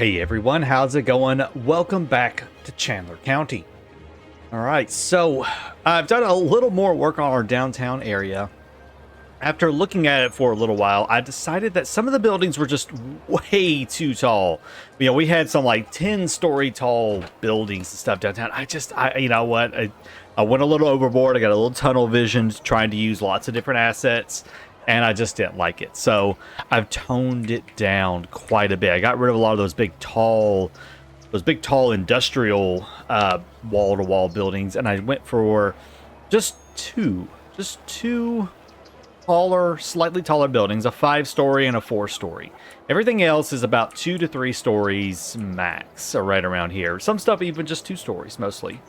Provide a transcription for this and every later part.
Hey everyone, how's it going? Welcome back to Chandler County. All right, so I've done a little more work on our downtown area. After looking at it for a little while, I decided that some of the buildings were just way too tall. You know, we had some like 10-story tall buildings and stuff downtown. You know what? I went a little overboard. I got a little tunnel vision trying to use lots of different assets, and I just didn't like it. So I've toned it down quite a bit. I got rid of a lot of those big tall industrial wall-to-wall buildings, and I went for just two taller, slightly taller buildings, a 5-story and a 4-story. Everything else is about 2 to 3 stories max, or right around here. Some stuff even just 2 stories mostly.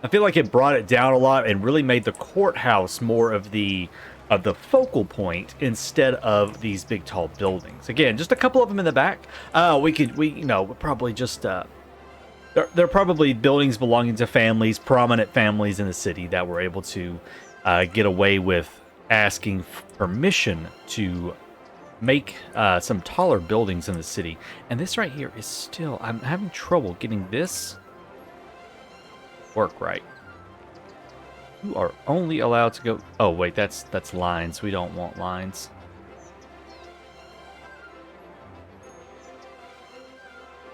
I feel like it brought it down a lot and really made the courthouse more of the focal point instead of these big tall buildings. Again, just a couple of them in the back. Probably just they're probably buildings belonging to families, prominent families in the city that were able to get away with asking permission to make some taller buildings in the city. And this right here is still, I'm having trouble getting this work right. You are only allowed to go. Oh wait, that's lines. We don't want lines.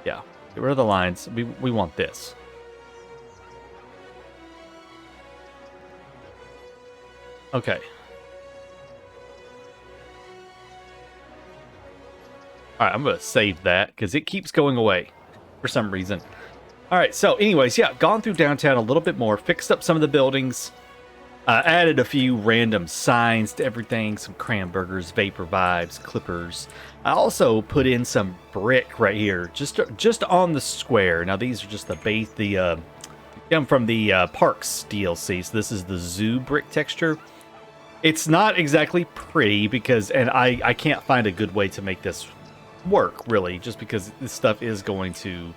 Yeah, get rid of the lines. We want this. Okay. All right, I'm gonna save that because it keeps going away for some reason. All right, so anyways, yeah, gone through downtown a little bit more, fixed up some of the buildings, added a few random signs to everything, some Cranburgers, Vapor Vibes, Clippers. I also put in some brick right here, just on the square. Now these are just the base, come from the Parks DLC. So this is the zoo brick texture. It's not exactly pretty because, and I can't find a good way to make this work really, just because this stuff is going to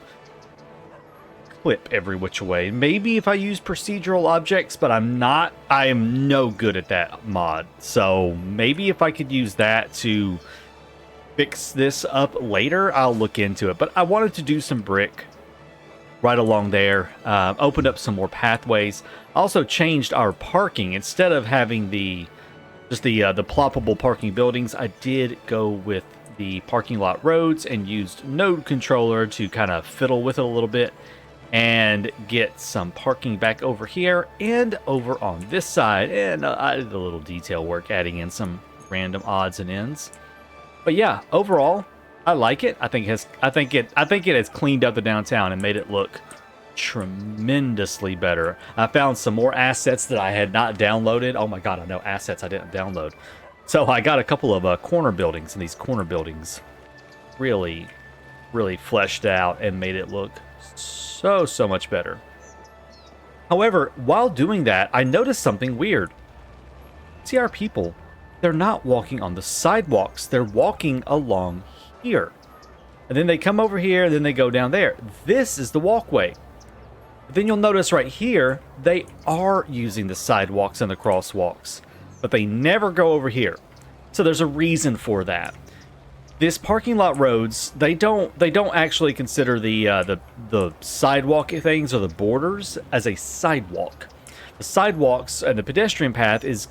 clip every which way. Maybe if I use procedural objects, but I am no good at that mod. So maybe if I could use that to fix this up later, I'll look into it. But I wanted to do some brick right along there, opened up some more pathways. Also changed our parking. Instead of having the ploppable parking buildings, I did go with the parking lot roads and used node controller to kind of fiddle with it a little bit and get some parking back over here and over on this side. And I did a little detail work adding in some random odds and ends. But yeah, overall, I like it. I think it has cleaned up the downtown and made it look tremendously better. I found some more assets that I had not downloaded. Oh my god, I know assets I didn't download. So I got a couple of corner buildings, and these corner buildings really fleshed out and made it look so much better. However, while doing that, I noticed something weird. See, our people, they're not walking on the sidewalks. They're walking along here. And then they come over here, and then they go down there. This is the walkway. But then you'll notice right here, they are using the sidewalks and the crosswalks, but they never go over here. So there's a reason for that. This parking lot roads, they don't actually consider the sidewalk things or the borders as a sidewalk. The sidewalks and the pedestrian path is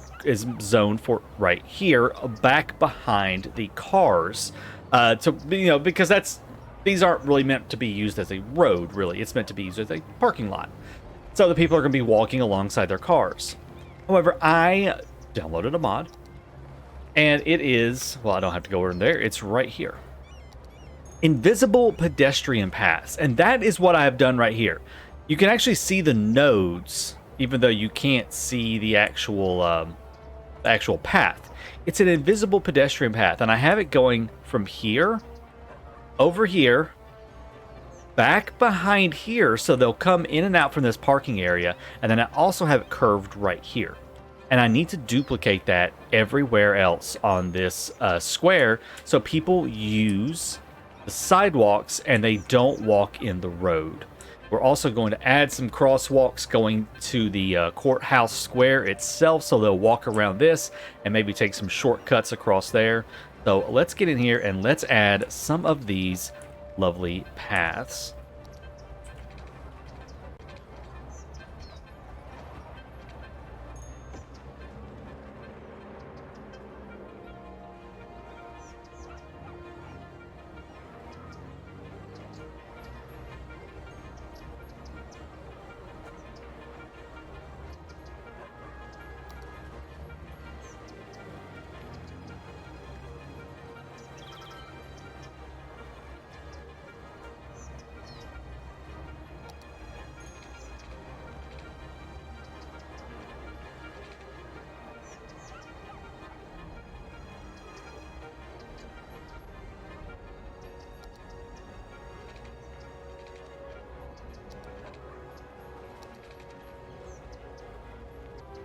zoned for right here, back behind the cars, because these aren't really meant to be used as a road. Really, it's meant to be used as a parking lot. So the people are going to be walking alongside their cars. However, I downloaded a mod. And it is, well, I don't have to go over there. It's right here. Invisible pedestrian paths. And that is what I have done right here. You can actually see the nodes, even though you can't see the actual path. It's an invisible pedestrian path. And I have it going from here, over here, back behind here. So they'll come in and out from this parking area. And then I also have it curved right here. And I need to duplicate that everywhere else on this square so people use the sidewalks and they don't walk in the road. We're also going to add some crosswalks going to the courthouse square itself, so they'll walk around this and maybe take some shortcuts across there. So let's get in here and let's add some of these lovely paths.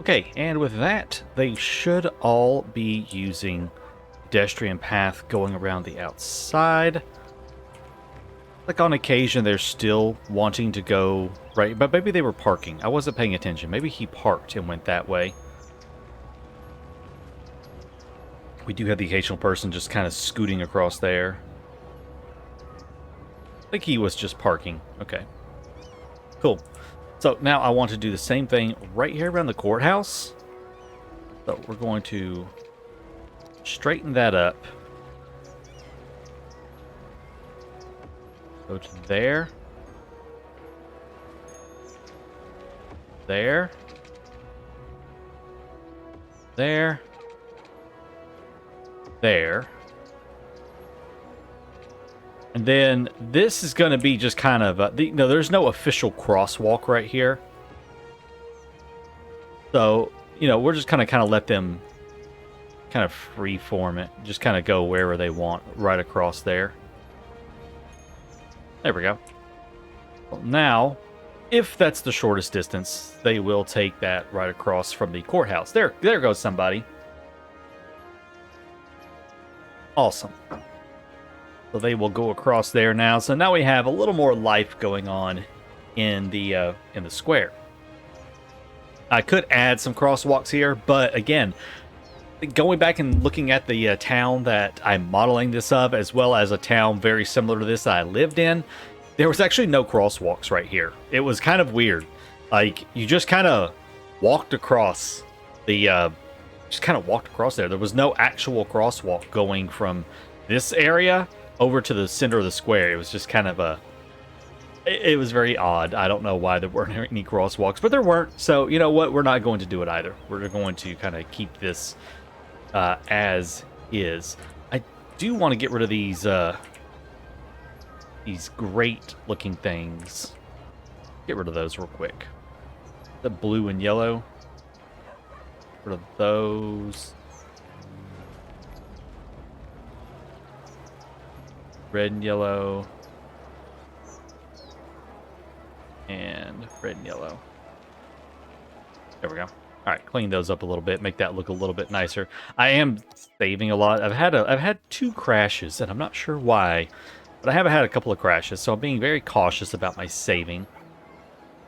Okay, and with that, they should all be using pedestrian path going around the outside. Like on occasion, they're still wanting to go right, but maybe they were parking. I wasn't paying attention. Maybe he parked and went that way. We do have the occasional person just kind of scooting across there. I think he was just parking. Okay. Cool. So now I want to do the same thing right here around the courthouse. So we're going to straighten that up. Go to there. There. There. There. And then this is going to be just kind of... no, there's no official crosswalk right here. So, you know, we're just kind of let them kind of freeform it. Just kind of go wherever they want right across there. There we go. Well, now, if that's the shortest distance, they will take that right across from the courthouse. There goes somebody. Awesome. So they will go across there now. So now we have a little more life going on in the square. I could add some crosswalks here, but again, going back and looking at the town that I'm modeling this of, as well as a town very similar to this that I lived in, there was actually no crosswalks right here. It was kind of weird. Like, you just kind of walked across the, just kind of walked across there. There was no actual crosswalk going from this area over to the center of the square. It was just kind of it was very odd. I don't know why there weren't any crosswalks, but there weren't. So, you know what? We're not going to do it either. We're going to kind of keep this as is. I do want to get rid of these great looking things. Get rid of those real quick. The blue and yellow. Get rid of those. Red and yellow. And red and yellow. There we go. All right, clean those up a little bit, make that look a little bit nicer. I am saving a lot. I've had 2 crashes, and I'm not sure why, but I have had a couple of crashes, so I'm being very cautious about my saving.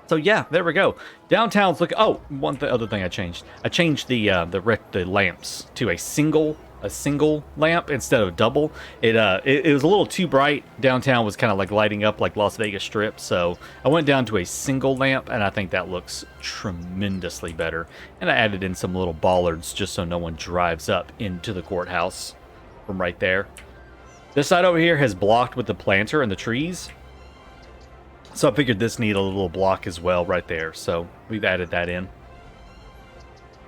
So yeah, there we go. Downtown's looking. Oh, other thing I changed. I changed the lamps to a single lamp instead of double. It was a little too bright. Downtown was kind of like lighting up like Las Vegas Strip, so I went down to a single lamp, and I think that looks tremendously better. And I added in some little bollards just so no one drives up into the courthouse from right there. This side over here has blocked with the planter and the trees, so I figured this needed a little block as well right there, so we've added that in.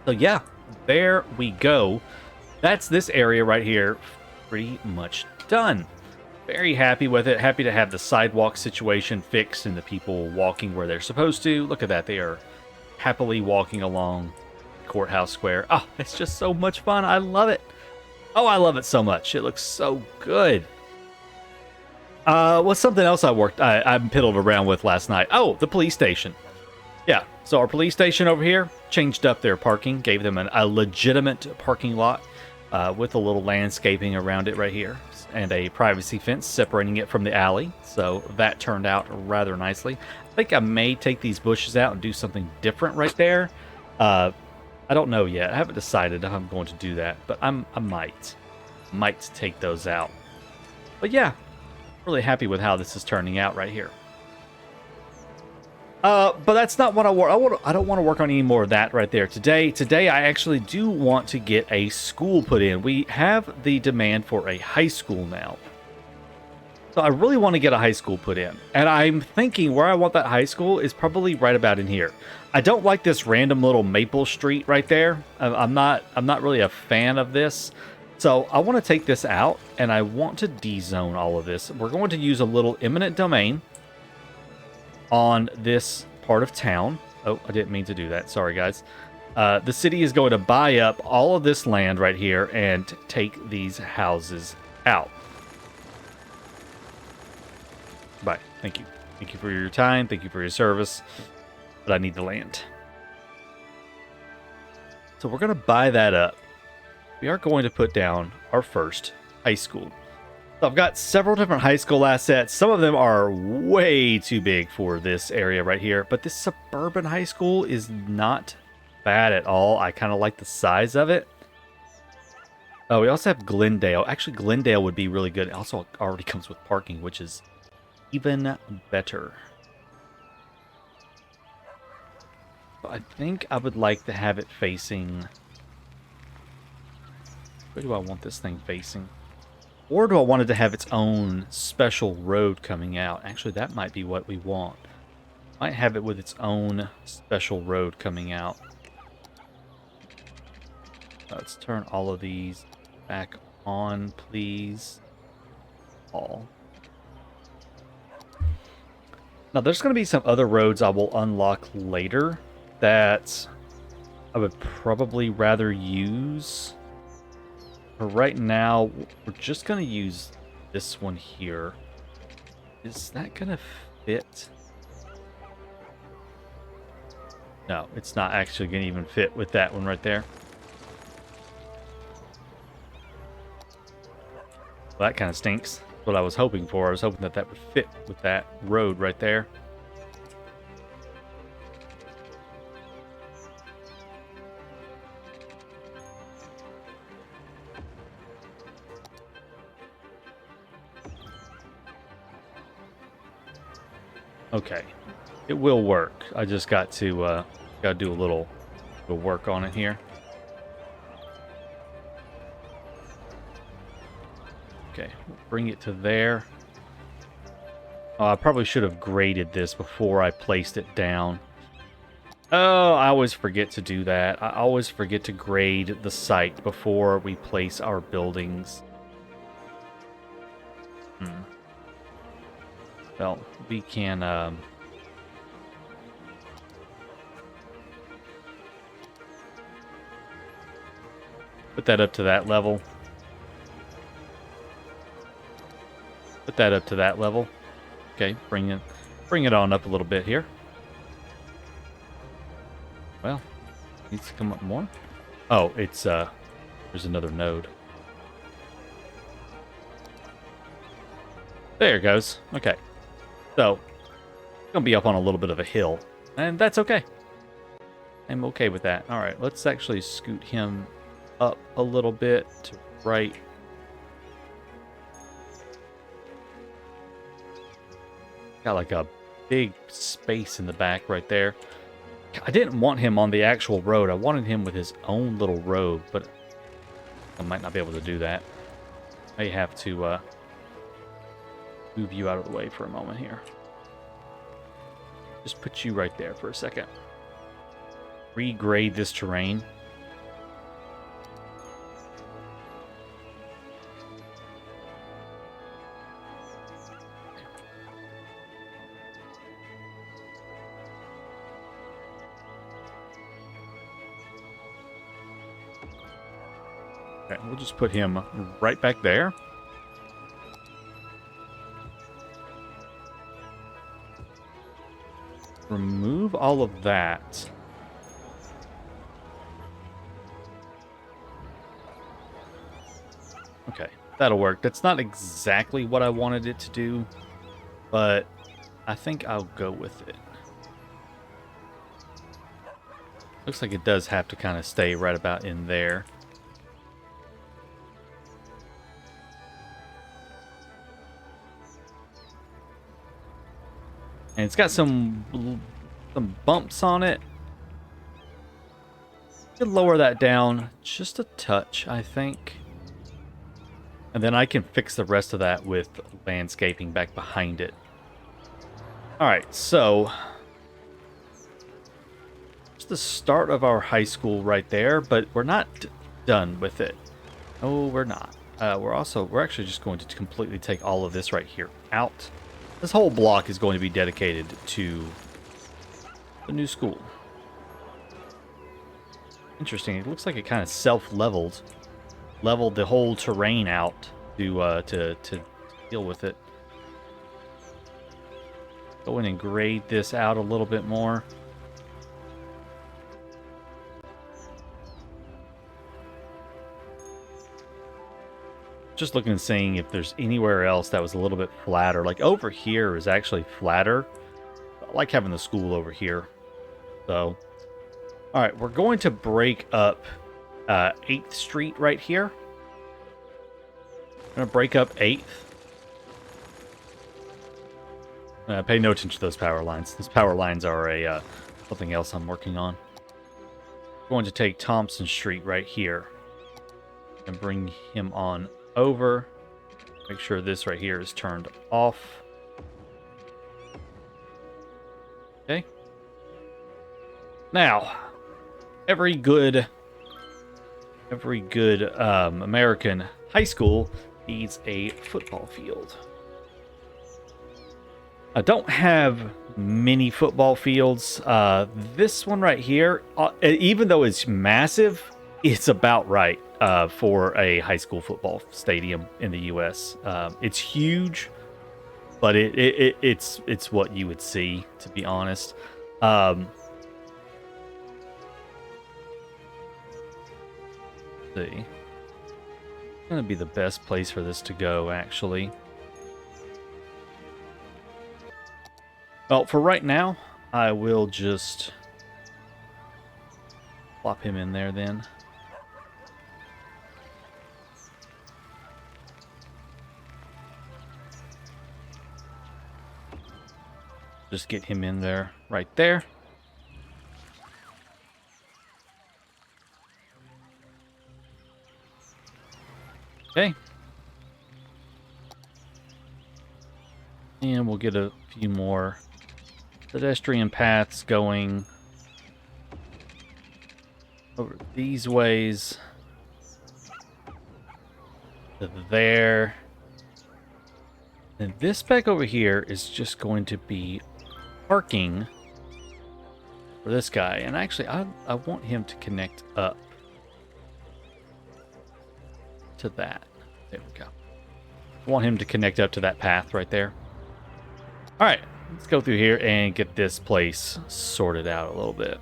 So yeah, there we go. That's this area right here pretty much done. Very happy with it. Happy to have the sidewalk situation fixed and the people walking where they're supposed to. Look at that. They are happily walking along Courthouse Square. Oh, it's just so much fun. I love it. Oh, I love it so much. It looks so good. What's something else I piddled around with last night? Oh, the police station. Yeah, so our police station over here changed up their parking, gave them a legitimate parking lot with a little landscaping around it right here and a privacy fence separating it from the alley. So that turned out rather nicely. I think I may take these bushes out and do something different right there. I don't know yet. I haven't decided how I'm going to do that, but I might take those out. But yeah, Really happy with how this is turning out right here. But that's not what I want. I don't want to work on any more of that right there today. Today, I actually do want to get a school put in. We have the demand for a high school now. So I really want to get a high school put in. And I'm thinking where I want that high school is probably right about in here. I don't like this random little maple street right there. I'm not really a fan of this. So I want to take this out and I want to dezone all of this. We're going to use a little eminent domain on this part of town. Oh, I didn't mean to do that. Sorry, guys. The city is going to buy up all of this land right here and take these houses out. Bye. Thank you. Thank you for your time. Thank you for your service. But I need the land. So we're going to buy that up. We are going to put down our first high school. So I've got several different high school assets. Some of them are way too big for this area right here. But this suburban high school is not bad at all. I kind of like the size of it. Oh, we also have Glendale. Actually, Glendale would be really good. It also already comes with parking, which is even better. But I think I would like to have it facing... Where do I want this thing facing? Or do I want it to have its own special road coming out? Actually, that might be what we want. Might have it with its own special road coming out. Let's turn all of these back on, please. All. Now, there's going to be some other roads I will unlock later that I would probably rather use. But right now, we're just going to use this one here. Is that going to fit? No, it's not actually going to even fit with that one right there. Well, that kind of stinks. That's what I was hoping for. I was hoping that that would fit with that road right there. Okay, it will work. I just got to do a little work on it here. Okay, we'll bring it to there. Oh, I probably should have graded this before I placed it down. Oh, I always forget to do that. I always forget to grade the site before we place our buildings. Well, we can put that up to that level. Put that up to that level. Okay, bring it on up a little bit here. Well, needs to come up more. Oh, it's there's another node. There it goes. Okay. So, it's going to be up on a little bit of a hill, and that's okay. I'm okay with that. All right, let's actually scoot him up a little bit to right. Got like a big space in the back right there. I didn't want him on the actual road. I wanted him with his own little road, but I might not be able to do that. I have to move you out of the way for a moment here. Just put you right there for a second. Regrade this terrain. Okay, we'll just put him right back there. Remove all of that. Okay, that'll work. That's not exactly what I wanted it to do, but I think I'll go with it. Looks like it does have to kind of stay right about in there. And it's got some bumps on it. Could lower that down just a touch, I think. And then I can fix the rest of that with landscaping back behind it. Alright, so it's the start of our high school right there, but we're not done with it. Oh, we're not. We're actually just going to completely take all of this right here out. This whole block is going to be dedicated to the new school. Interesting. It looks like it kind of leveled the whole terrain out to deal with it. Go in and grade this out a little bit more. Just looking and seeing if there's anywhere else that was a little bit flatter. Like over here is actually flatter. I like having the school over here. So, all right, we're going to break up 8th Street right here. I'm going to break up 8th. Pay no attention to those power lines. Those power lines are something else I'm working on. I'm going to take Thompson Street right here and bring him on over. Make sure this right here is turned off. Okay. Now, every good American high school needs a football field. I don't have many football fields. This one right here, even though it's massive, it's about right for a high school football stadium in the U.S. It's huge, but it's what you would see, to be honest. Let's see. It's going to be the best place for this to go, actually. Well, for right now, I will just plop him in there then. Just get him in there right there. Okay. And we'll get a few more pedestrian paths going over these ways to there. And this back over here is just going to be parking for this guy. And actually, I want him to connect up to that. There we go. I want him to connect up to that path right there. All right, let's go through here and get this place sorted out a little bit.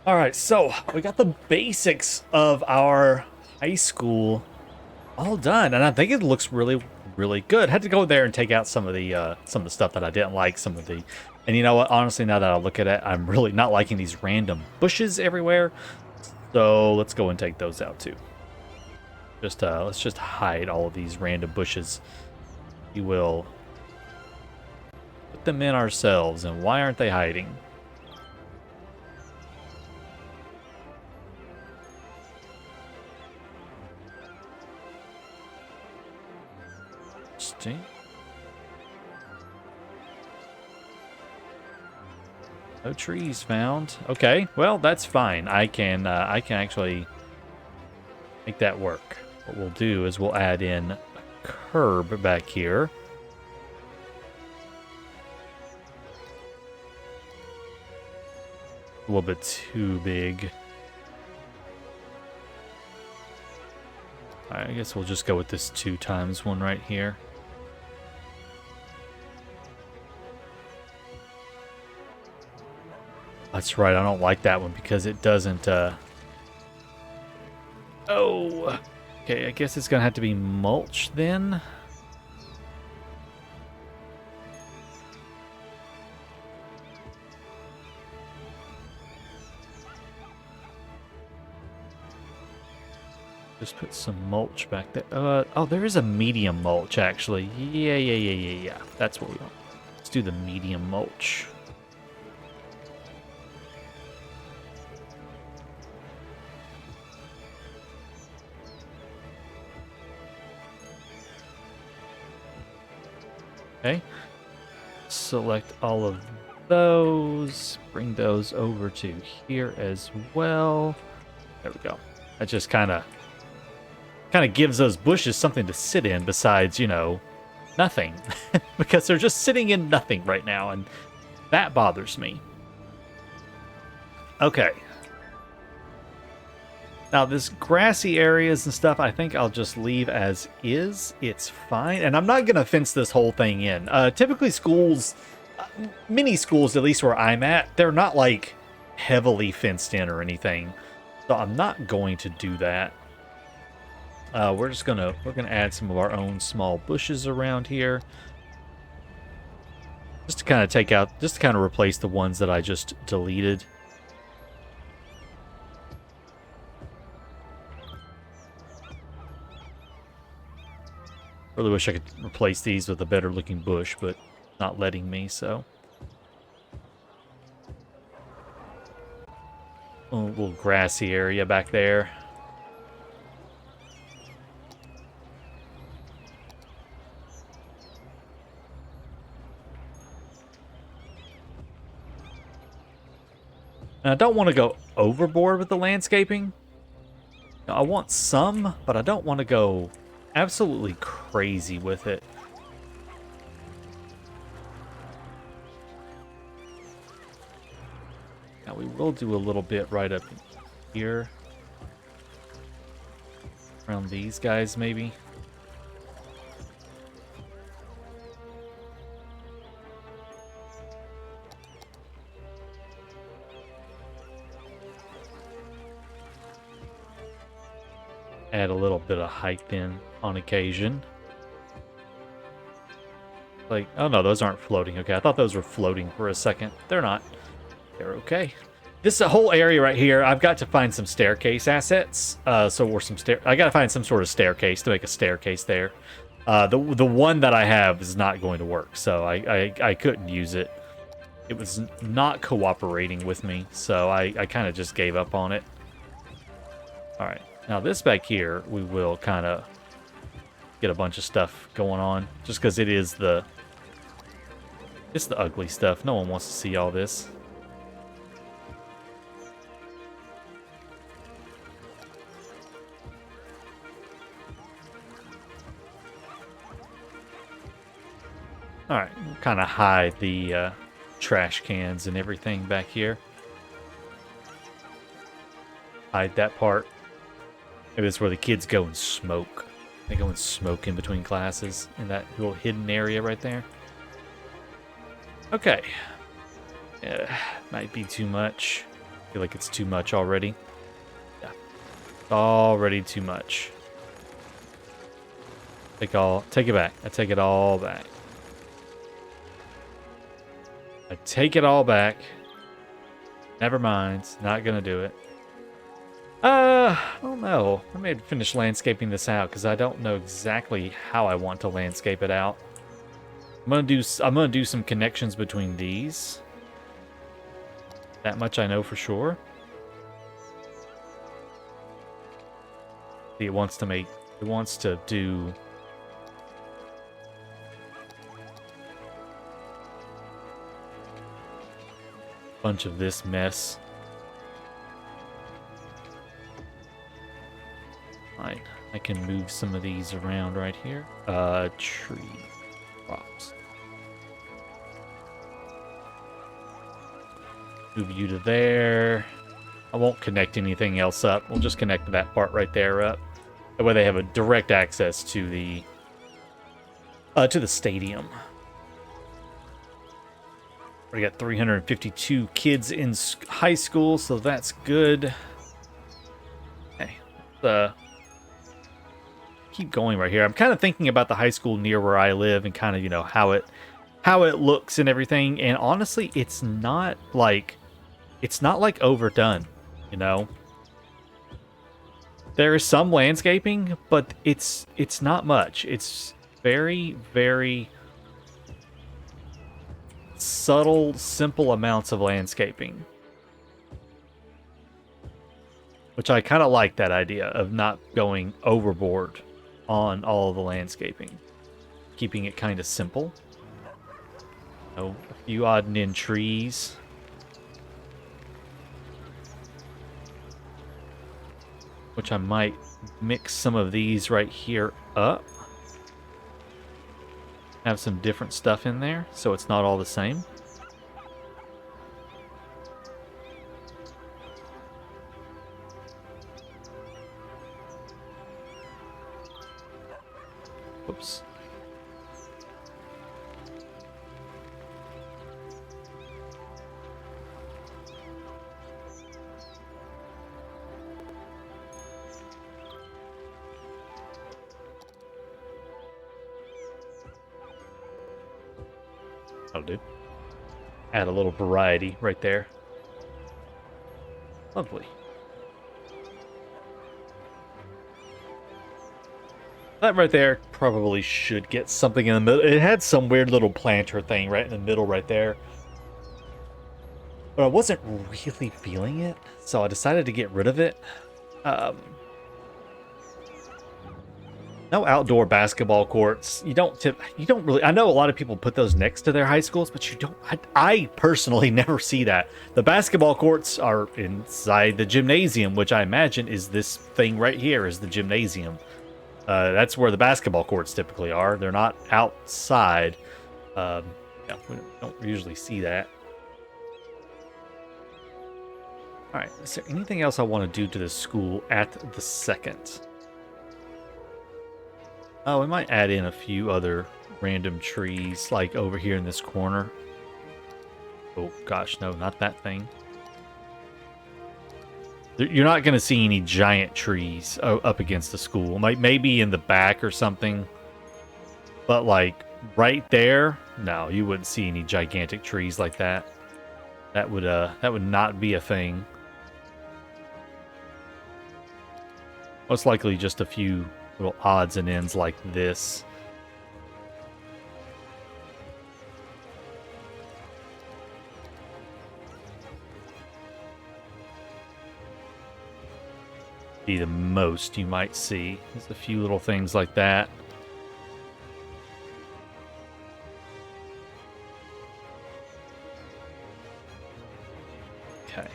All right, so we got the basics of our high school all done, and I think it looks really, really good. Had to go there and take out some of the stuff that I didn't like, and you know what? Honestly, now that I look at it, I'm really not liking these random bushes everywhere. So let's go and take those out too. Let's just hide all of these random bushes. We will put them in ourselves, and why aren't they hiding? Interesting. No trees found. Okay, well that's fine. I can actually make that work. What we'll do is we'll add in a curb back here. A little bit too big. I guess we'll just go with this 2x one right here. That's right, I don't like that one because it doesn't, Oh! Okay, I guess it's gonna have to be mulch then. Just put some mulch back there. Oh, there is a medium mulch, actually. Yeah. That's what we want. Let's do the medium mulch. Okay. Select all of those. Bring those over to here as well. There we go. That just kind of gives those bushes something to sit in besides, you know, nothing. Because they're just sitting in nothing right now, and that bothers me. Okay. Now, this grassy areas and stuff, I think I'll just leave as is. It's fine. And I'm not going to fence this whole thing in. Typically schools, many schools, at least where I'm at, they're not like heavily fenced in or anything. So I'm not going to do that. We're gonna add some of our own small bushes around here. Just to kind of take out, just to kind of replace the ones that I just deleted. Really wish I could replace these with a better looking bush, but not letting me, so. A little grassy area back there. And I don't want to go overboard with the landscaping. I want some, but I don't want to go absolutely crazy with it. Now we will do a little bit right up here. Around these guys, maybe. Add a little bit of height in on occasion. Like, oh no, those aren't floating. Okay, I thought those were floating for a second. They're not. They're okay. This whole area right here, I've got to find some staircase assets. I got to find some sort of staircase to make a staircase there. The one that I have is not going to work, so I couldn't use it. It was not cooperating with me, so I kind of just gave up on it. All right. Now this back here, we will kind of get a bunch of stuff going on, just because it's the ugly stuff. No one wants to see all this. All right, we'll kind of hide the trash cans and everything back here. Hide that part. Maybe that's where the kids go and smoke. They go and smoke in between classes in that little hidden area right there. Okay. Might be too much. I feel like it's too much already. Yeah. Already too much. Take it back. I take it all back. I take it all back. Never mind. Not gonna do it. I don't know. I may finish landscaping this out because I don't know exactly how I want to landscape it out. I'm gonna do some connections between these. That much I know for sure. See, it wants to do a bunch of this mess. Fine. I can move some of these around right here. Tree props. Move you to there. I won't connect anything else up. We'll just connect that part right there up. That way they have a direct access to the stadium. We got 352 kids in high school, so that's good. Hey, keep going right here. I'm kind of thinking about the high school near where I live and kind of, you know, how it looks and everything. And honestly, it's not like overdone, you know. There is some landscaping, but it's not much. It's very, very subtle, simple amounts of landscaping. Which I kind of like that idea of not going overboard on all of the landscaping. Keeping it kind of simple. A few odd and end trees. Which I might mix some of these right here up. Have some different stuff in there, so it's not all the same. Oops. Oh, dude. Add a little variety right there. Lovely. That right there probably should get something in the middle. It had some weird little planter thing right in the middle right there. But I wasn't really feeling it, so I decided to get rid of it. No outdoor basketball courts. You don't really. I know a lot of people put those next to their high schools, but you don't. I personally never see that. The basketball courts are inside the gymnasium, which I imagine is this thing right here is the gymnasium. That's where the basketball courts typically are. They're not outside. Yeah, we don't usually see that. All right. Is there anything else I want to do to the school at the second? Oh, we might add in a few other random trees, like over here in this corner. Oh, gosh, no, not that thing. You're not going to see any giant trees up against the school. Maybe in the back or something. But, like, right there, no, you wouldn't see any gigantic trees like that. That would not be a thing. Most likely just a few little odds and ends like this. Be the most you might see. There's a few little things like that. Okay.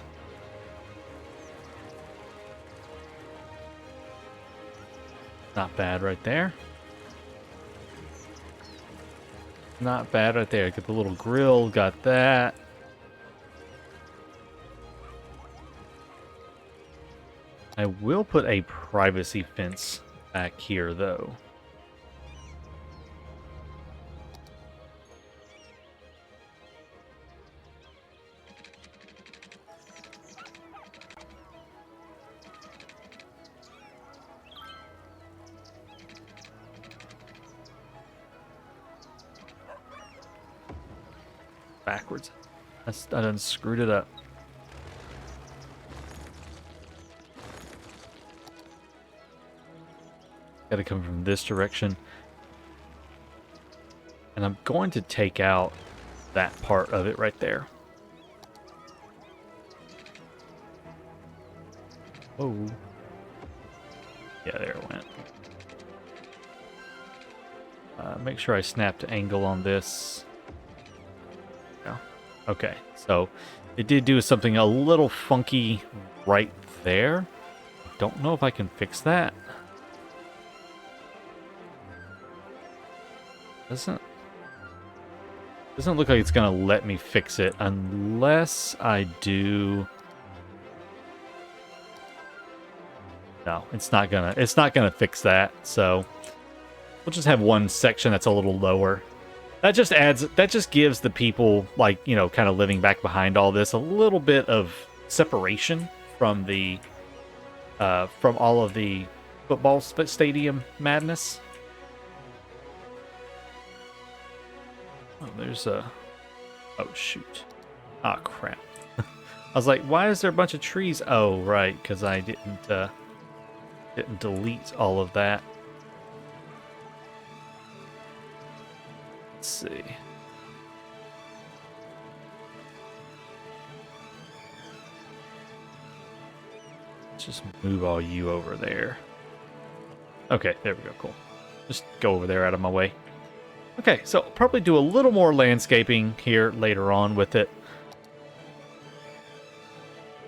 Not bad right there. Not bad right there. Get the little grill, got that. I will put a privacy fence back here, though. Backwards. I done screwed it up. Got to come from this direction. And I'm going to take out that part of it right there. Oh. Yeah, there it went. Make sure I snap to angle on this. Yeah. Okay, so it did do something a little funky right there. Don't know if I can fix that. Doesn't look like it's gonna let me fix it unless I do. No, it's not gonna fix that. So we'll just have one section that's a little lower. That just gives the people, like, you know, kind of living back behind all this a little bit of separation from the from all of the football stadium madness. Oh, there's a... Oh, shoot. Ah, crap. I was like, why is there a bunch of trees? Oh, right, because I didn't delete all of that. Let's see. Let's just move all you over there. Okay, there we go, cool. Just go over there out of my way. Okay, so probably do a little more landscaping here later on with it.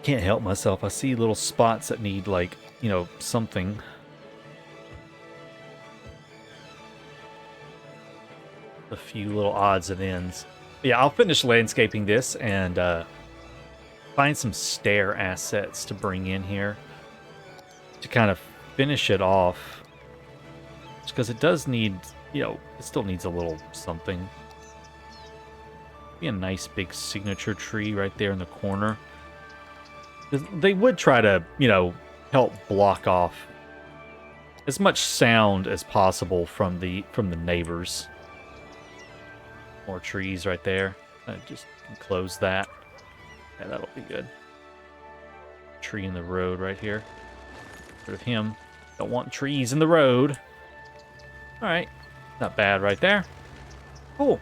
Can't help myself. I see little spots that need, like, you know, something. A few little odds and ends. Yeah, I'll finish landscaping this and find some stair assets to bring in here to kind of finish it off. Because it does need... You know, it still needs a little something. Be a nice big signature tree right there in the corner. They would try to, you know, help block off as much sound as possible from the neighbors. More trees right there. I just close that. Yeah, that'll be good. Tree in the road right here. Get rid of him. Don't want trees in the road. Alright. Not bad right there. Cool.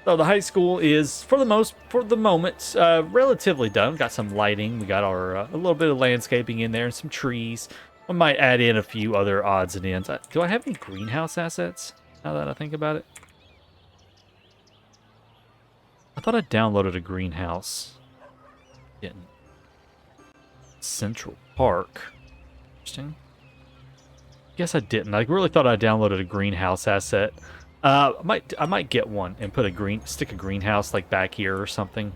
So the high school is, for the moment, relatively done. Got some lighting. We got our a little bit of landscaping in there and some trees. I might add in a few other odds and ends. Do I have any greenhouse assets? Now that I think about it, I thought I downloaded a greenhouse in Central Park. Interesting. Guess I didn't. I really thought I downloaded a greenhouse asset. I might get one and put stick a greenhouse like back here or something.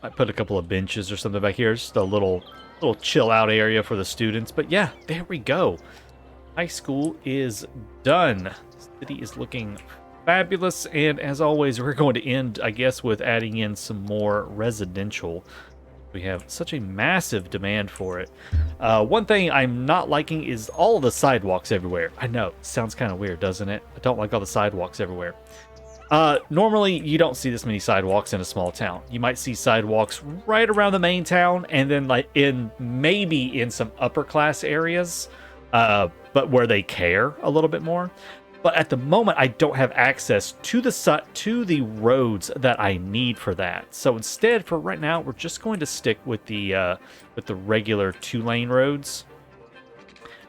Might put a couple of benches or something back here, just a little chill out area for the students. But yeah, there we go. High school is done. City is looking fabulous, and as always, we're going to end, I guess, with adding in some more residential. We have such a massive demand for it. One thing I'm not liking is all of the sidewalks everywhere. I know, sounds kind of weird, doesn't it? I don't like all the sidewalks everywhere. Normally, you don't see this many sidewalks in a small town. You might see sidewalks right around the main town, and then like maybe in some upper class areas, but where they care a little bit more. But at the moment, I don't have access to the roads that I need for that. So instead, for right now, we're just going to stick with the regular 2-lane roads.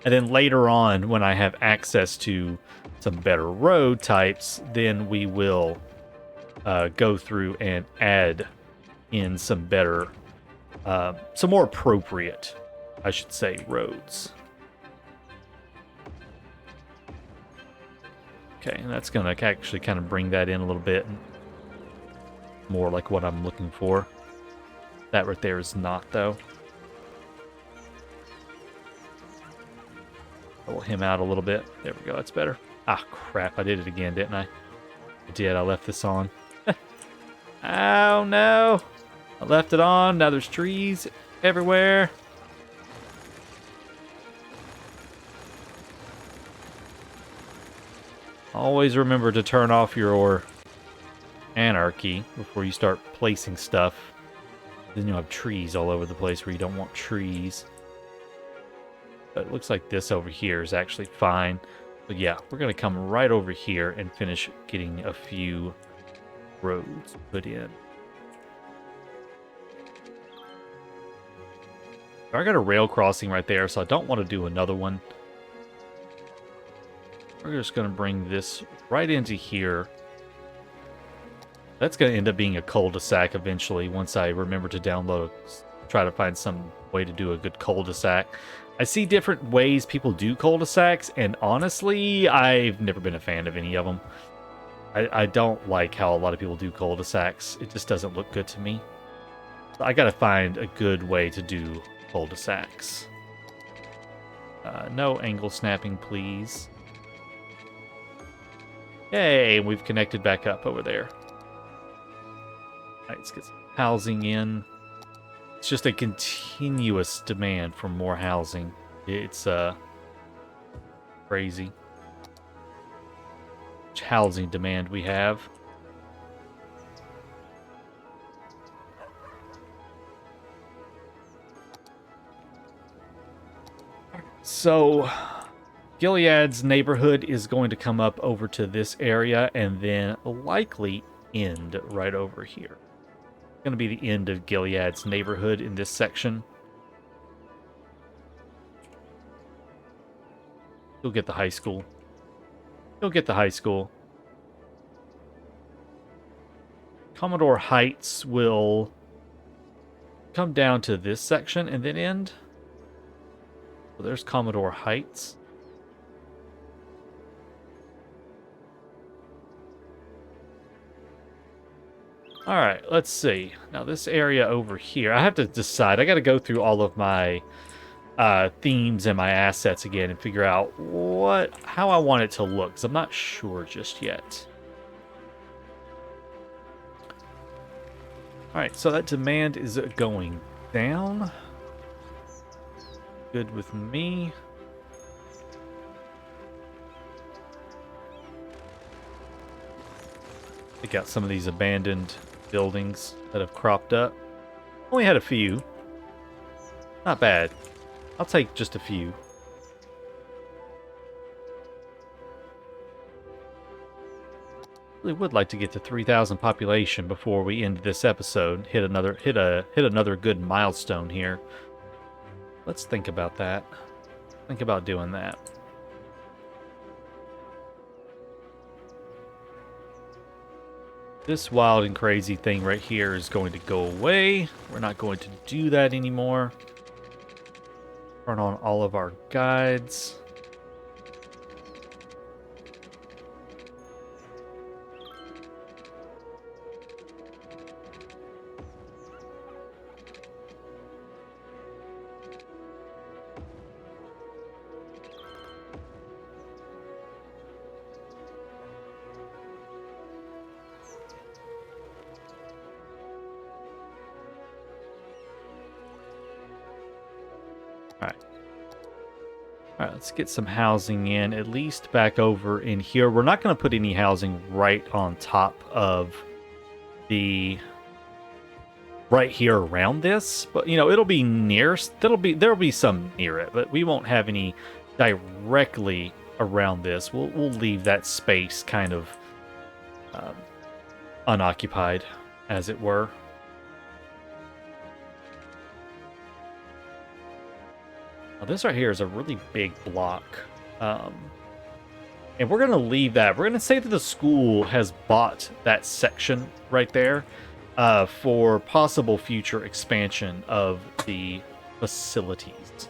And then later on, when I have access to some better road types, then we will go through and add in some better, some more appropriate, I should say, roads. Okay, and that's going to actually kind of bring that in a little bit more like what I'm looking for. That right there is not, though. Pull him out a little bit. There we go, that's better. Ah, crap, I did it again, didn't I? I did, I left this on. Oh, no! I left it on, now there's trees everywhere. Always remember to turn off your anarchy before you start placing stuff. Then you'll have trees all over the place where you don't want trees. But it looks like this over here is actually fine. But yeah, we're going to come right over here and finish getting a few roads put in. I got a rail crossing right there, so I don't want to do another one. We're just going to bring this right into here. That's going to end up being a cul-de-sac eventually once I remember to download, try to find some way to do a good cul-de-sac. I see different ways people do cul-de-sacs, and honestly, I've never been a fan of any of them. I don't like how a lot of people do cul-de-sacs. It just doesn't look good to me. So I got to find a good way to do cul-de-sacs. No angle snapping, please. Yay, we've connected back up over there. Alright, let's get some housing in. It's just a continuous demand for more housing. It's crazy. Which housing demand we have. So Gilead's neighborhood is going to come up over to this area and then likely end right over here. It's going to be the end of Gilead's neighborhood in this section. You'll get the high school. You'll get the high school. Commodore Heights will come down to this section and then end. So there's Commodore Heights. All right, let's see. Now this area over here, I have to decide. I got to go through all of my themes and my assets again and figure out how I want it to look, because I'm not sure just yet. All right, so that demand is going down. Good with me. Pick out some of these abandoned buildings that have cropped up. Only had a few. Not bad. I'll take just a few. Really would like to get to 3,000 population before we end this episode. Hit another good milestone here. Let's think about that. Think about doing that. This wild and crazy thing right here is going to go away. We're not going to do that anymore. Turn on all of our guides. Alright, let's get some housing in, at least back over in here. We're not going to put any housing right on top of the... right here around this, but, you know, it'll be near... there'll be some near it, but we won't have any directly around this. We'll leave that space kind of unoccupied, as it were. Now, this right here is a really big block. And we're going to leave that. We're going to say that the school has bought that section right there for possible future expansion of the facilities.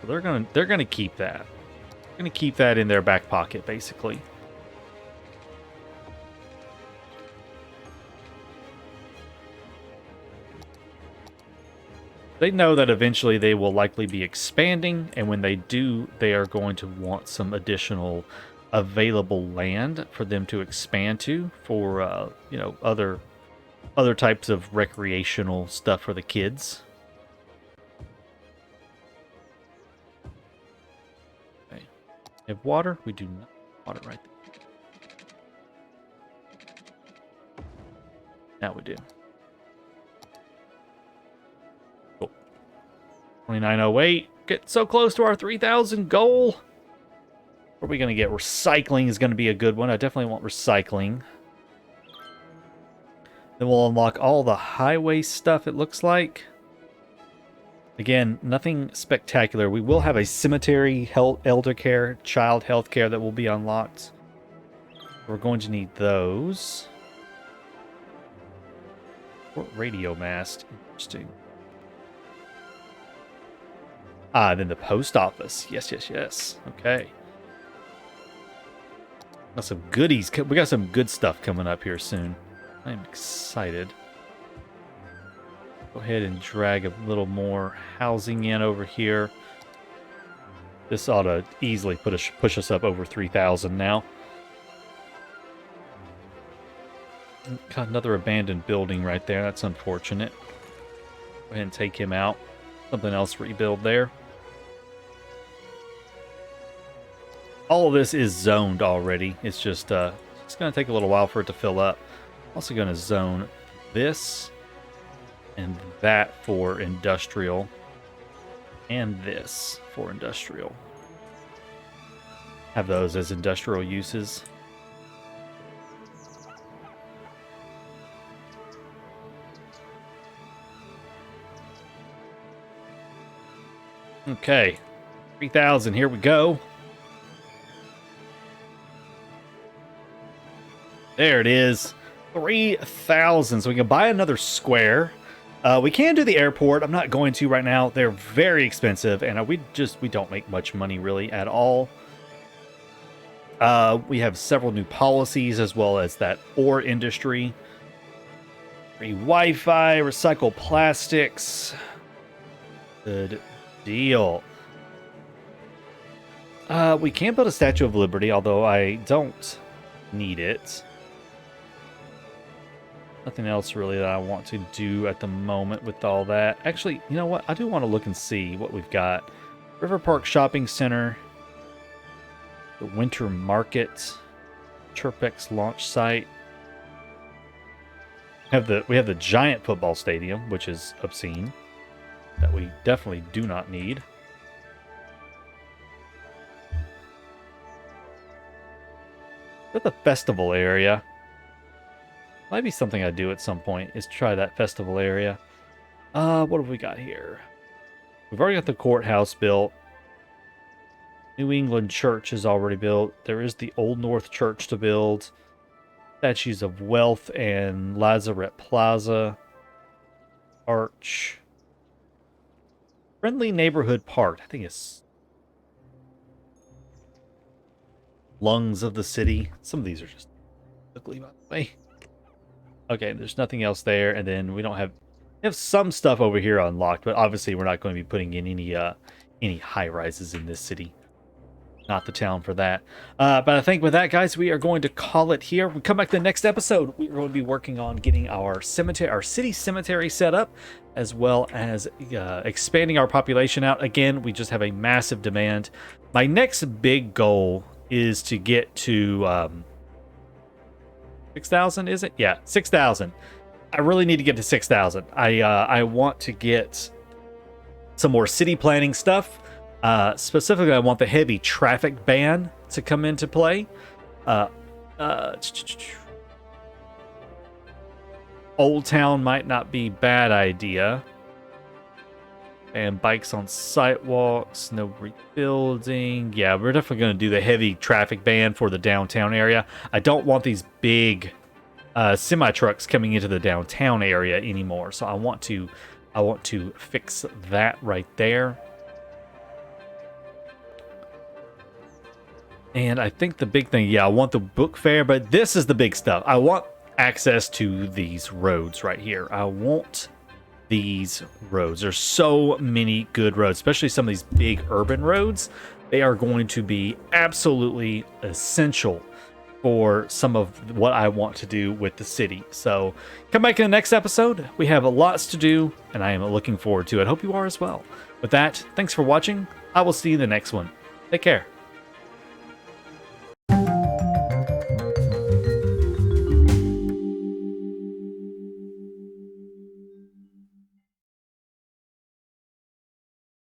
So they're gonna keep that. They're gonna keep that in their back pocket, basically. They know that eventually they will likely be expanding, and when they do, they are going to want some additional available land for them to expand to for you know, other types of recreational stuff for the kids. Okay. We have water? We do not have water right there. Now we do. 2908. Get so close to our 3,000 goal. What are we going to get? Recycling is going to be a good one. I definitely want recycling. Then we'll unlock all the highway stuff, it looks like. Again, nothing spectacular. We will have a cemetery, elder care, child health care that will be unlocked. We're going to need those. Radio mast. Interesting. Ah, then the post office. Yes, yes, yes. Okay. Got some goodies. We got some good stuff coming up here soon. I'm excited. Go ahead and drag a little more housing in over here. This ought to easily push us up over 3,000 now. Got another abandoned building right there. That's unfortunate. Go ahead and take him out. Something else rebuild there. All of this is zoned already. It's just it's going to take a little while for it to fill up. Also going to zone this and that for industrial, and this for industrial. Have those as industrial uses. Okay, 3,000, here we go. There it is, 3,000. So we can buy another square. We can do the airport. I'm not going to right now. They're very expensive, and we don't make much money really at all. We have several new policies as well as that ore industry. Free Wi-Fi, recycle plastics. Good deal. We can build a Statue of Liberty, although I don't need it. Nothing else really that I want to do at the moment with all that. Actually, you know what? I do want to look and see what we've got River Park Shopping Center, the Winter Market, Turpex launch site. We have the giant football stadium, which is obscene, that we definitely do not need. But the festival area might be something I do at some point, is try that festival area. What have we got here? We've already got the courthouse built. New England Church is already built. There is the Old North Church to build. Statues of Wealth and Lazaret Plaza. Arch. Friendly Neighborhood Park. I think it's Lungs of the City. Some of these are just ugly, by the way. Okay, there's nothing else there. And then we have some stuff over here unlocked, but obviously we're not going to be putting in any high rises in this city. Not the town for that. But I think with that, guys, we are going to call it here. When we come back to the next episode, we're going to be working on getting our city cemetery set up, as well as expanding our population out. Again, we just have a massive demand. My next big goal is to get to 6,000, is it? Yeah, 6,000. I really need to get to 6,000. I want to get some more city planning stuff. Specifically, I want the heavy traffic ban to come into play. Old Town might not be a bad idea. And bikes on sidewalks, no rebuilding. Yeah, we're definitely going to do the heavy traffic ban for the downtown area. I don't want these big semi-trucks coming into the downtown area anymore. So I want to fix that right there. And I think the big thing, yeah, I want the book fair, but this is the big stuff. I want access to these roads right here. I want these roads. There's so many good roads, especially some of these big urban roads. They are going to be absolutely essential for some of what I want to do with the city. So come back in the next episode. We have lots to do, and I am looking forward to it. I hope you are as well. With that, thanks for watching. I will see you in the next one. Take care.